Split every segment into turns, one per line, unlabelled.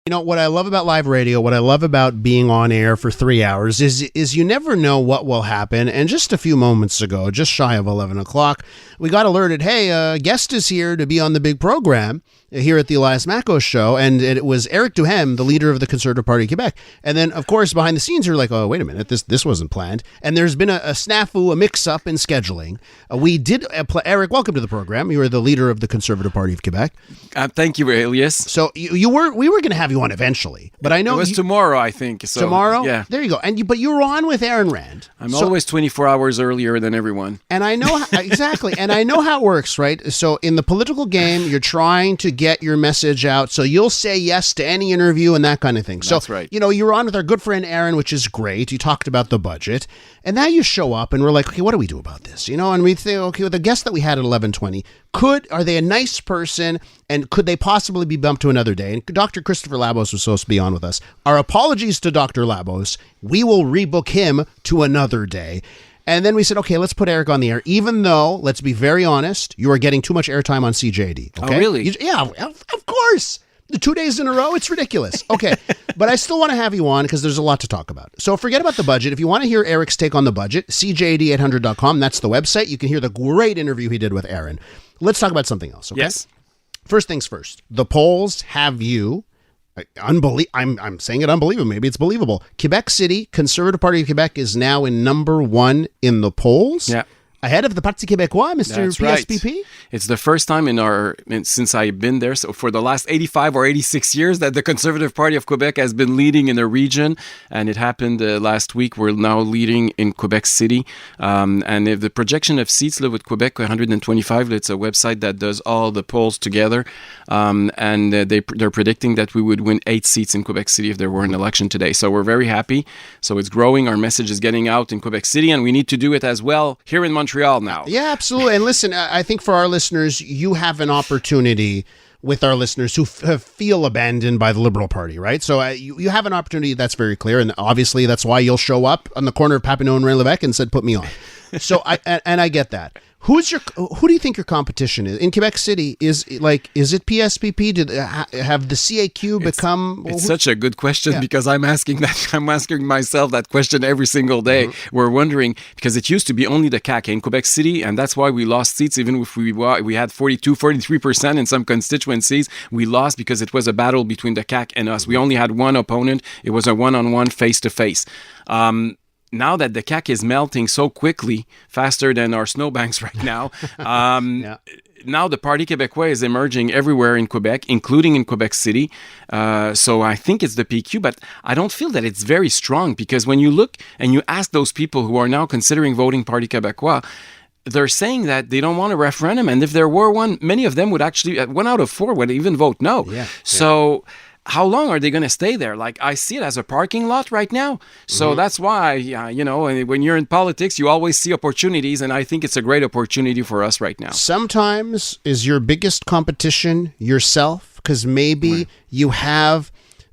You know, what I love about live radio, what I love about being on air for 3 hours is you never know what will happen. And just a few moments ago, just shy of 11 o'clock, we got alerted, hey, a guest is here to be on the big program here at the Elias Macos show. And it was Eric Duhaime, the leader of the Conservative Party of Quebec. And then, of course, behind the scenes, you're like, oh, wait a minute, this wasn't planned. And there's been a snafu, a mix-up in scheduling. We did, Eric, welcome to the program. You are the leader of the Conservative Party of Quebec.
Thank you, Elias.
So we were going to have you on eventually, but I know
it was tomorrow, I think. So,
tomorrow?
Yeah.
There you go. But you were on with Aaron Rand.
I'm always 24 hours earlier than everyone.
And I know, exactly. And I know how it works, right? So in the political game, you're trying to get your message out. So you'll say yes to any interview and that kind of thing.
That's right.
You know, you were on with our good friend Aaron, which is great. You talked about the budget. And now you show up and we're like, okay, what do we do about this? You know, and we think, okay, with the guest that we had at 11:20, are they a nice person and could they possibly be bumped to another day? And Dr. Christopher Labos was supposed to be on with us. Our apologies to Dr. Labos. We will rebook him to another day. And then we said, okay, let's put Eric on the air, even though, let's be very honest, you are getting too much airtime on CJD. Okay?
Oh, really?
Yeah, of course. The 2 days in a row, it's ridiculous. Okay, but I still want to have you on because there's a lot to talk about. So forget about the budget. If you want to hear Eric's take on the budget, cjd800.com, that's the website. You can hear the great interview he did with Aaron. Let's talk about something else, okay?
Yes.
First things first. The polls have you... I'm saying it unbelievable. Maybe it's believable. Quebec City, Conservative Party of Quebec is now in number 1 in the polls.
Yeah.
Ahead of the Parti Québécois, Mr.
That's
PSPP?
Right. It's the first time since I've been there, so for the last 85 or 86 years, that the Conservative Party of Quebec has been leading in the region, and it happened last week. We're now leading in Quebec City, and if the projection of seats with Quebec 125, it's a website that does all the polls together, and they're predicting that we would win 8 seats in Quebec City if there were an election today. So we're very happy. So it's growing. Our message is getting out in Quebec City, and we need to do it as well here in Montreal now.
Yeah, absolutely. And listen, I think for our listeners, you have an opportunity with our listeners who feel abandoned by the Liberal Party, right? So you have an opportunity that's very clear, and obviously that's why you'll show up on the corner of Papineau and Rain-l'Evêque and said, put me on. So I get that. Who do you think your competition is in Quebec City? Is it PSPP? Did have the CAQ become?
It's such a good question because I'm asking myself that question every single day. Mm-hmm. We're wondering because it used to be only the CAQ in Quebec City, and that's why we lost seats. Even if we had 43% in some constituencies, we lost because it was a battle between the CAQ and us. We only had one opponent. It was a one-on-one, face-to-face. Now that the CAQ is melting so quickly, faster than our snowbanks right now, now the Parti Québécois is emerging everywhere in Quebec, including in Quebec City. So I think it's the PQ, but I don't feel that it's very strong because when you look and you ask those people who are now considering voting Parti Québécois, they're saying that they don't want a referendum. And if there were one, many of them would actually, 1 out of 4 would even vote no. Yeah. So... how long are they going to stay there? Like, I see it as a parking lot right now. So that's why, when you're in politics, you always see opportunities. And I think it's a great opportunity for us right now.
Sometimes is your biggest competition yourself? Because maybe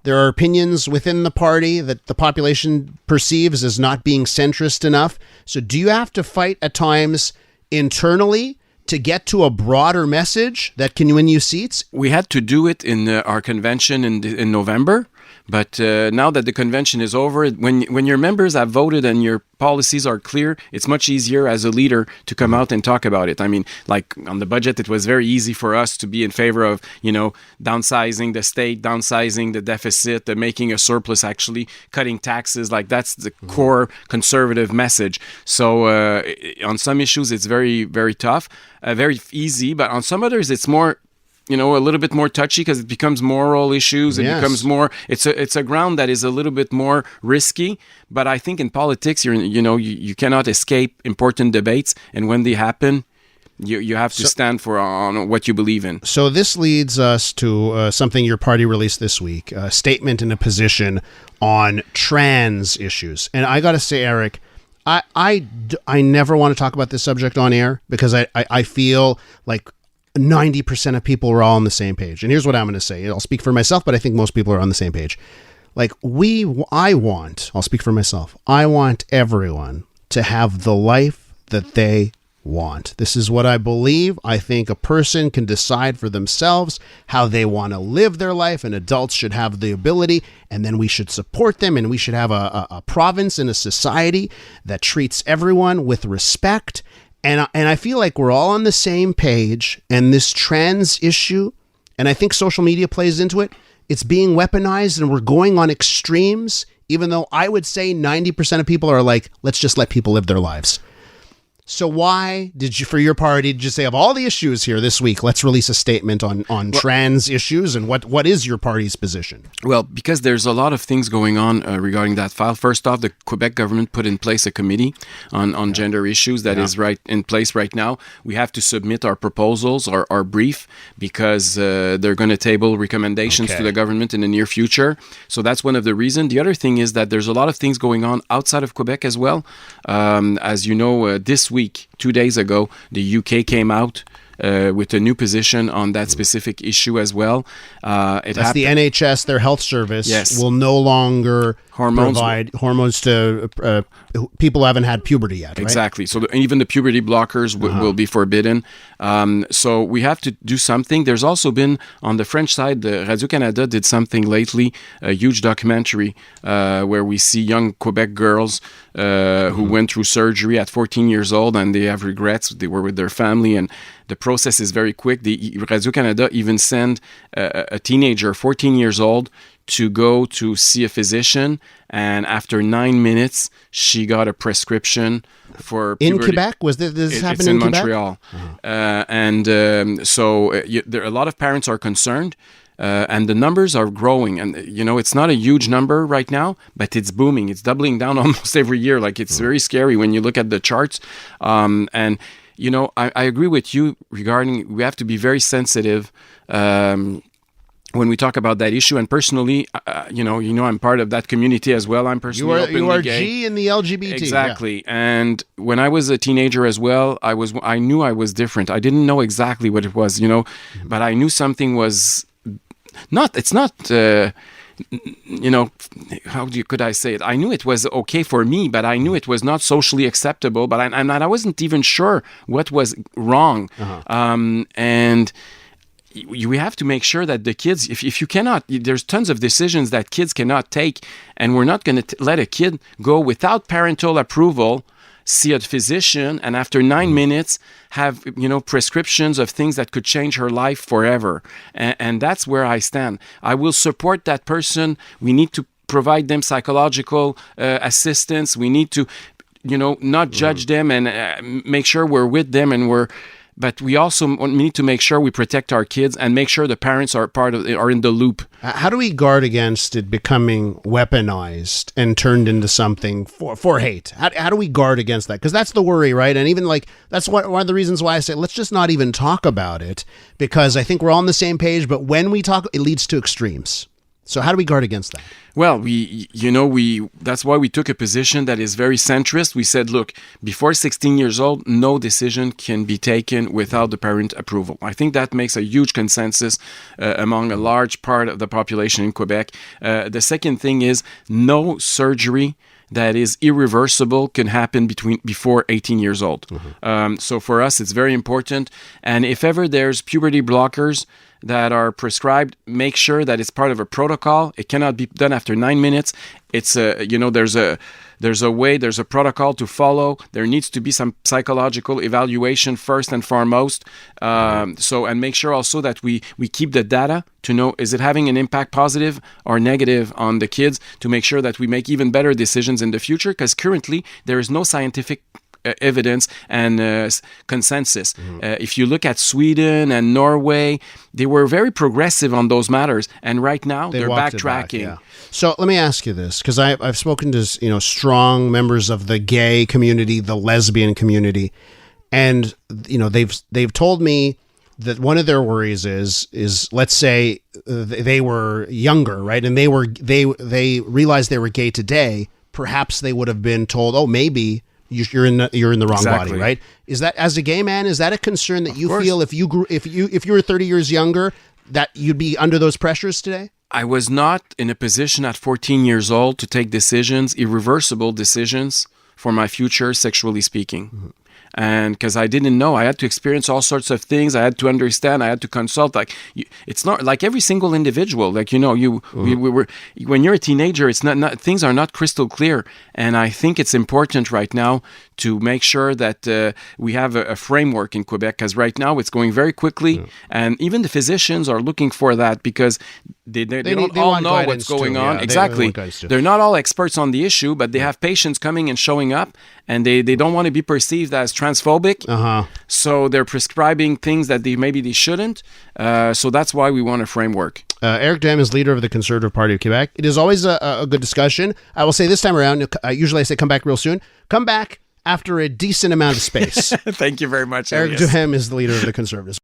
there are opinions within the party that the population perceives as not being centrist enough. So do you have to fight at times internally to get to a broader message that can win you seats?
We had to do it in our convention in November, but now that the convention is over, when your members have voted and your policies are clear, it's much easier as a leader to come out and talk about it. I mean, like on the budget, it was very easy for us to be in favor of, downsizing the state, downsizing the deficit, making a surplus, actually cutting taxes. Like that's the core conservative message. So on some issues, it's very, very tough, very easy. But on some others, it's more, a little bit more touchy because it becomes moral issues. It becomes more. It's a ground that is a little bit more risky. But I think in politics, you cannot escape important debates, and when they happen, you have to stand on what you believe in. So
this leads us to something your party released this week: a statement and a position on trans issues. And I got to say, Eric, I never want to talk about this subject on air because I feel like 90% of people are all on the same page. And here's what I'm going to say. I'll speak for myself, but I think most people are on the same page. Like I'll speak for myself. I want everyone to have the life that they want. This is what I believe. I think a person can decide for themselves how they want to live their life, and adults should have the ability, and then we should support them, and we should have a province and a society that treats everyone with respect. And I feel like we're all on the same page, and this trans issue, and I think social media plays into it, it's being weaponized, and we're going on extremes, even though I would say 90% of people are like, let's just let people live their lives. So why did you, for your party, did you say, of all the issues here this week, let's release a statement on trans issues, and what is your party's position?
Well, because there's a lot of things going on regarding that file. First off, the Quebec government put in place a committee on gender issues that is right in place right now. We have to submit our proposals, our brief, because they're going to table recommendations to the government in the near future. So that's one of the reasons. The other thing is that there's a lot of things going on outside of Quebec as well. As you know, this week, 2 days ago, the UK came out with a new position on that specific issue as well.
That's the NHS, their health service, will no longer provide hormones to people who haven't had puberty yet, right?
Exactly. So even the puberty blockers will be forbidden. So we have to do something. There's also been, on the French side, the Radio-Canada did something lately, a huge documentary where we see young Quebec girls who went through surgery at 14 years old, and they have regrets. They were with their family, and the process is very quick. The Radio-Canada even sent a teenager, 14 years old, to go to see a physician, and after 9 minutes, she got a prescription for puberty.
In Quebec? Was this happen in Quebec?
Montreal. So a lot of parents are concerned. And the numbers are growing, and it's not a huge number right now, but it's booming. It's doubling down almost every year. Like, it's very scary when you look at the charts. I agree with you regarding we have to be very sensitive when we talk about that issue. And personally, I'm part of that community as well. I'm personally openly gay.
G in the LGBT.
Exactly. Yeah. And when I was a teenager as well, I knew I was different. I didn't know exactly what it was, but I knew something was could I say it? I knew it was okay for me, but I knew it was not socially acceptable, but I wasn't even sure what was wrong. And we have to make sure that the kids, if you cannot, there's tons of decisions that kids cannot take, and we're not going to let a kid go without parental approval, see a physician, and after 9 minutes have prescriptions of things that could change her life forever. And that's where I stand. I will support that person. We need to provide them psychological assistance. We need to not judge them, and make sure we're with them, but we also need to make sure we protect our kids and make sure the parents are are in the loop.
How do we guard against it becoming weaponized and turned into something for hate? How do we guard against that? Because that's the worry, right? And even that's one of the reasons why I say let's just not even talk about it, because I think we're all on the same page. But when we talk, it leads to extremes. So how do we guard against that?
Well, that's why we took a position that is very centrist. We said, look, before 16 years old, no decision can be taken without the parent approval. I think that makes a huge consensus among a large part of the population in Quebec. The second thing is no surgery that is irreversible can happen before 18 years old. So for us, it's very important. And if ever there's puberty blockers that are prescribed, make sure that it's part of a protocol. It cannot be done after 9 minutes. It's there's a protocol to follow. There needs to be some psychological evaluation first and foremost. And make sure also that we keep the data to know, is it having an impact, positive or negative, on the kids, to make sure that we make even better decisions in the future, because currently there is no scientific evidence and consensus. If you look at Sweden and Norway, they were very progressive on those matters, and right now they're backtracking.
So let me ask you this, because I've spoken to strong members of the gay community, the lesbian community, and they've told me that one of their worries is let's say they were younger, right, and they realized they were gay today. Perhaps they would have been told, oh, maybe you're in the wrong body, right? Is that, as a gay man, is that a concern that you feel if you were 30 years younger, that you'd be under those pressures today?
I was not in a position at 14 years old to take decisions, irreversible decisions, for my future, sexually speaking. And because I didn't know, I had to experience all sorts of things. I had to understand. I had to consult. Like, it's not like every single individual. Like, you know, we were when you're a teenager, it's not things are not crystal clear. And I think it's important right now to make sure that we have a framework in Quebec, because right now it's going very quickly, and even the physicians are looking for that, because they don't all know what's going on. Exactly. They're not all experts on the issue, but they have patients coming and showing up, and they don't want to be perceived as transphobic. So they're prescribing things that maybe they shouldn't. So that's why we want a framework.
Eric Duhaime is leader of the Conservative Party of Quebec. It is always a good discussion. I will say this time around, usually I say come back real soon. Come back after a decent amount of space.
Thank you very much,
Eric Duhaime is the leader of the Conservatives.